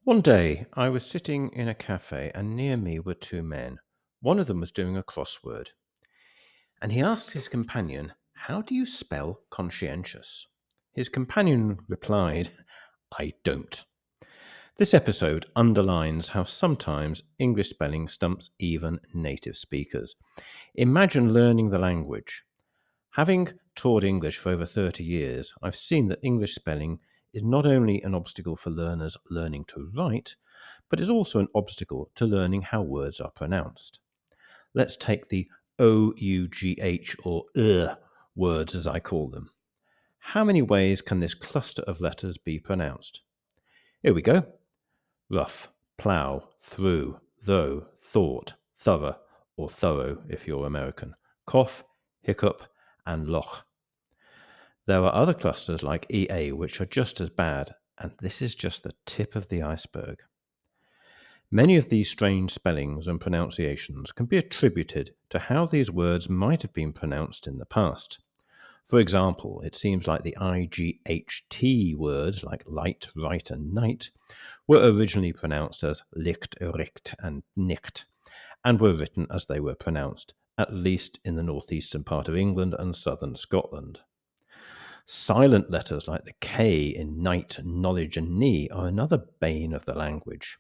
One day I was sitting in a cafe and near me were two men. One of them was doing a crossword and he asked his companion, "How do you spell conscientious?" His companion replied, "I don't." This episode underlines how sometimes English spelling stumps even native speakers. Imagine learning the language. Having taught English for over 30 years, I've seen that English spelling is not only an obstacle for learners learning to write, but is also an obstacle to learning how words are pronounced. Let's take the OUGH or words as I call them. How many ways can this cluster of letters be pronounced? Here we go. Rough, plough, through, though, thought, thorough, or thorough if you're American, cough, hiccup, and loch. There are other clusters like EA which are just as bad, and this is just the tip of the iceberg. Many of these strange spellings and pronunciations can be attributed to how these words might have been pronounced in the past. For example, it seems like the IGHT words like light, right, and night were originally pronounced as licht, richt, and nicht, and were written as they were pronounced, at least in the northeastern part of England and southern Scotland. Silent letters like the K in night, knowledge, and knee are another bane of the language.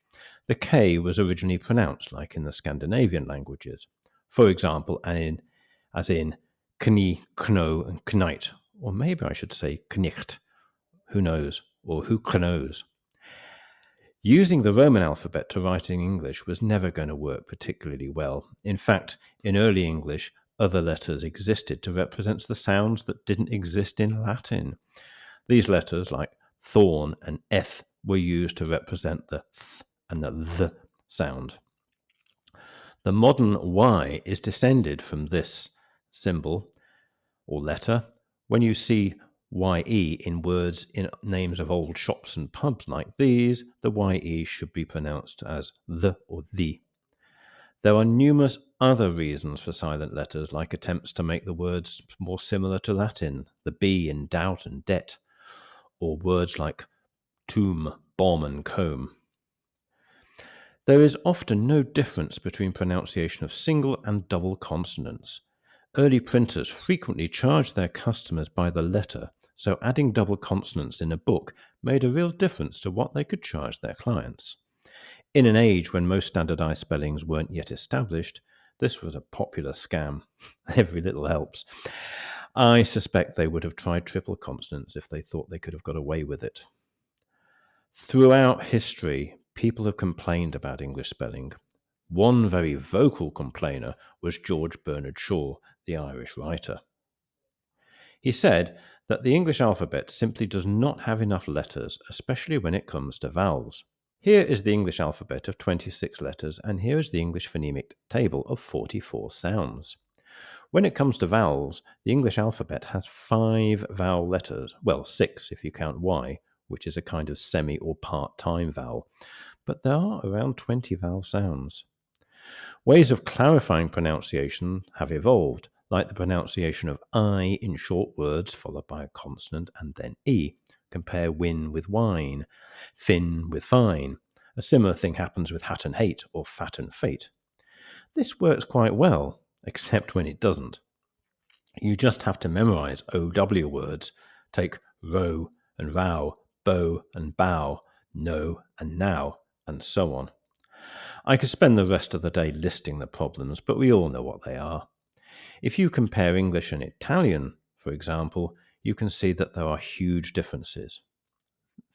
The K was originally pronounced like in the Scandinavian languages. For example, as in knie, kno, and knight, or maybe I should say knicht, who knows, or who knows. Using the Roman alphabet to write in English was never going to work particularly well. In fact, in early English, other letters existed to represent the sounds that didn't exist in Latin. These letters, like thorn and eth, were used to represent the th and the th sound. The modern Y is descended from this symbol or letter. When you see YE in words in names of old shops and pubs like these, the YE should be pronounced as the or the. There are numerous other reasons for silent letters, like attempts to make the words more similar to Latin, the B in doubt and debt, or words like tomb, bomb, and comb. There is often no difference between pronunciation of single and double consonants. Early printers frequently charged their customers by the letter, so adding double consonants in a book made a real difference to what they could charge their clients. In an age when most standardized spellings weren't yet established, this was a popular scam. Every little helps. I suspect they would have tried triple consonants if they thought they could have got away with it. Throughout history, people have complained about English spelling. One very vocal complainer was George Bernard Shaw, the Irish writer. He said that the English alphabet simply does not have enough letters, especially when it comes to vowels. Here is the English alphabet of 26 letters, and here is the English phonemic table of 44 sounds. When it comes to vowels, the English alphabet has 5 vowel letters, well, 6 if you count Y, which is a kind of semi or part-time vowel, but there are around 20 vowel sounds. Ways of clarifying pronunciation have evolved, like the pronunciation of I in short words followed by a consonant and then E. Compare win with wine, fin with fine. A similar thing happens with hat and hate or fat and fate. This works quite well, except when it doesn't. You just have to memorize OW words, take row and row, bow and bow, no and now, and so on. I could spend the rest of the day listing the problems, but we all know what they are. If you compare English and Italian, for example, you can see that there are huge differences.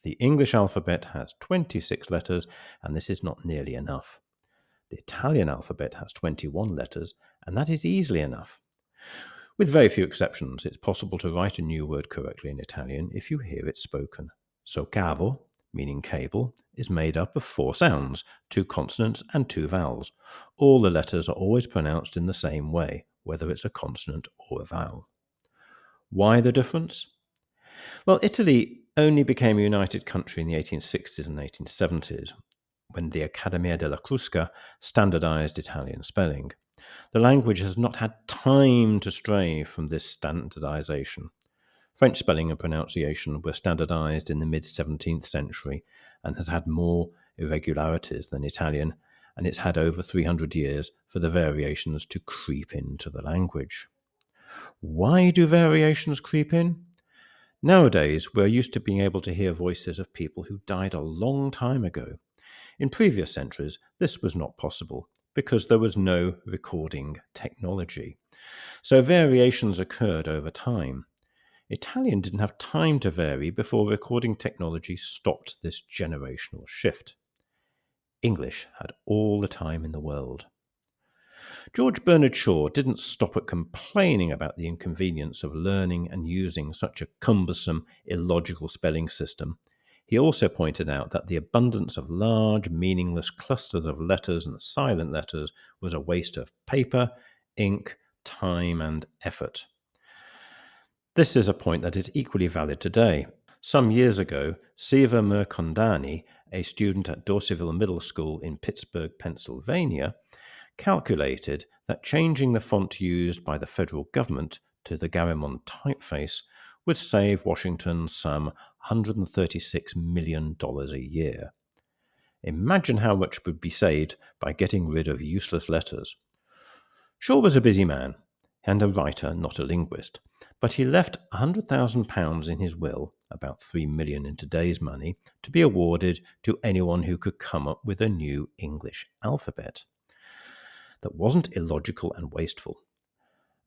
The English alphabet has 26 letters, and this is not nearly enough. The Italian alphabet has 21 letters, and that is easily enough. With very few exceptions, it's possible to write a new word correctly in Italian if you hear it spoken. So cavo, meaning cable, is made up of 4 sounds, 2 consonants and 2 vowels. All the letters are always pronounced in the same way, whether it's a consonant or a vowel. Why the difference? Well, Italy only became a united country in the 1860s and 1870s, when the Accademia della Crusca standardized Italian spelling. The language has not had time to stray from this standardization. French spelling and pronunciation were standardized in the mid-17th century and has had more irregularities than Italian, and it's had over 300 years for the variations to creep into the language. Why do variations creep in? Nowadays, we're used to being able to hear voices of people who died a long time ago. In previous centuries, this was not possible because there was no recording technology. So variations occurred over time. Italian didn't have time to vary before recording technology stopped this generational shift. English had all the time in the world. George Bernard Shaw didn't stop at complaining about the inconvenience of learning and using such a cumbersome, illogical spelling system. He also pointed out that the abundance of large, meaningless clusters of letters and silent letters was a waste of paper, ink, time, and effort. This is a point that is equally valid today. Some years ago, Siva Mercondani, a student at Dorseyville Middle School in Pittsburgh, Pennsylvania, calculated that changing the font used by the federal government to the Garamond typeface would save Washington some $136 million a year. Imagine how much would be saved by getting rid of useless letters. Shaw was a busy man and a writer, not a linguist, but he left £100,000 in his will, about $3 million in today's money, to be awarded to anyone who could come up with a new English alphabet that wasn't illogical and wasteful.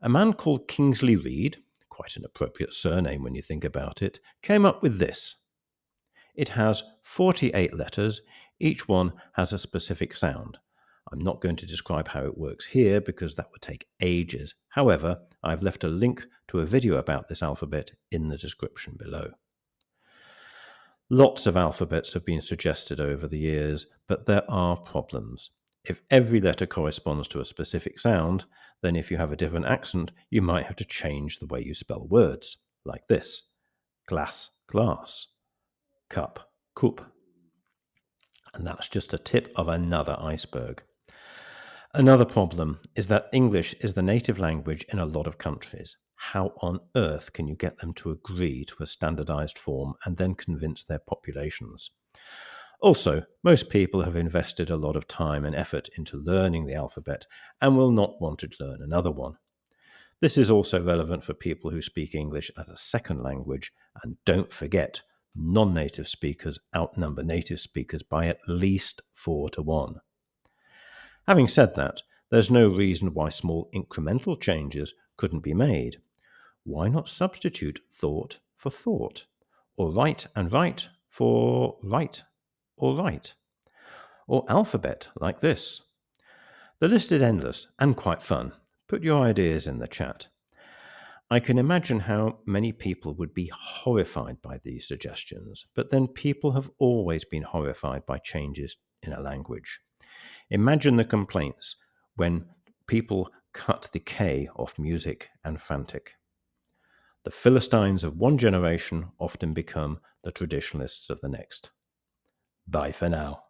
A man called Kingsley Reid, quite an appropriate surname when you think about it, came up with this. It has 48 letters, each one has a specific sound. I'm not going to describe how it works here because that would take ages. However, I've left a link to a video about this alphabet in the description below. Lots of alphabets have been suggested over the years, but there are problems. If every letter corresponds to a specific sound, then if you have a different accent, you might have to change the way you spell words, like this: glass, glass, cup, cup. And that's just a tip of another iceberg. Another problem is that English is the native language in a lot of countries. How on earth can you get them to agree to a standardized form and then convince their populations? Also, most people have invested a lot of time and effort into learning the alphabet and will not want to learn another one. This is also relevant for people who speak English as a second language, and don't forget, non-native speakers outnumber native speakers by at least 4-1. Having said that, there's no reason why small incremental changes couldn't be made. Why not substitute thought for thought, or right and right for right or right, or alphabet like this? The list is endless and quite fun. Put your ideas in the chat. I can imagine how many people would be horrified by these suggestions, but then people have always been horrified by changes in a language. Imagine the complaints when people cut the K off music and frantic. The Philistines of one generation often become the traditionalists of the next. Bye for now.